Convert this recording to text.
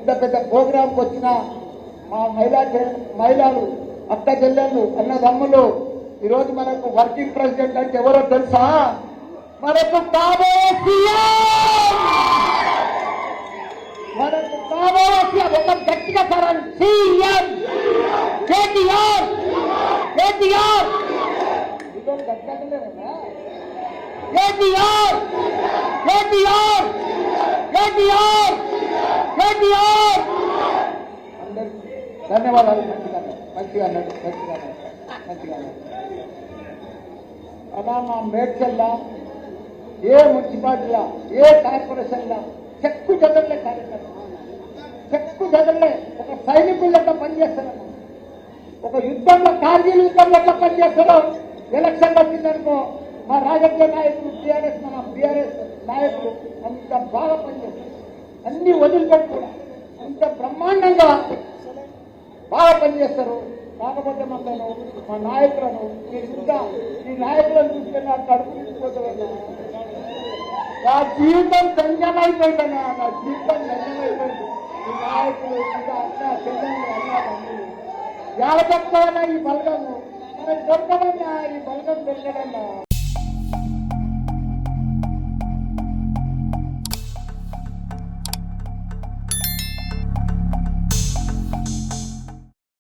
ఇంత పెద్ద ప్రోగ్రాంకి వచ్చిన మా మహిళలు అక్క చెల్లెళ్ళు అన్నదమ్ములు ఈరోజు మనకు వర్కింగ్ ప్రెసిడెంట్ అంటే ఎవరో తెలుసా? మనకు కాబోయే సీఎం, మనకు కాబోయే సీఎం. ఒక గట్టిగా సరే సీఎం కేటీఆర్. కేటీఆర్ ఇదో గట్టిగా కేటీఆర్ కేటీఆర్ కేటీఆర్ కేటీఆర్. అందరికీ ధన్యవాదాలు. మంచిగా అలా మా మేడ్చల్లా ఏ మున్సిపాలిటీలా ఏ కార్పొరేషన్లా చెక్కు జగన్లే కార్యకర్త, చెక్కు జగన్లే ఒక సైనికులు ఎట్లా పనిచేస్తారన్న, ఒక యుద్ధంలో కార్గిల్ యుద్ధంలో ఎట్లా పనిచేస్తారో ఎలక్షన్ వచ్చిందనుకో మా రాజకీయ నాయకులు మన బీఆర్ఎస్ నాయకులు అంత బాగా పనిచేస్తారు. అన్ని వదిలిపెట్టి కూడా అంత బ్రహ్మాండంగా బాగా పనిచేస్తారు. కాకపోతే మమ్మల్ని మా నాయకులను మీరు ఇంకా ఈ నాయకులను చూస్తే నా కడుపు నిండిపోతుంది. నా జీవితం ధన్యమైపోయిందన్నా, నా జీవితం ధన్యమైపోయింది. ఈ నాయకులు ఇంకా అన్న చెల్లెలు అన్నా తమ్ముడు ఎలా చెప్తావన్నా ఈ బలగము మనకు దొరకదన్నా, ఈ బలగం దొరకదన్నా.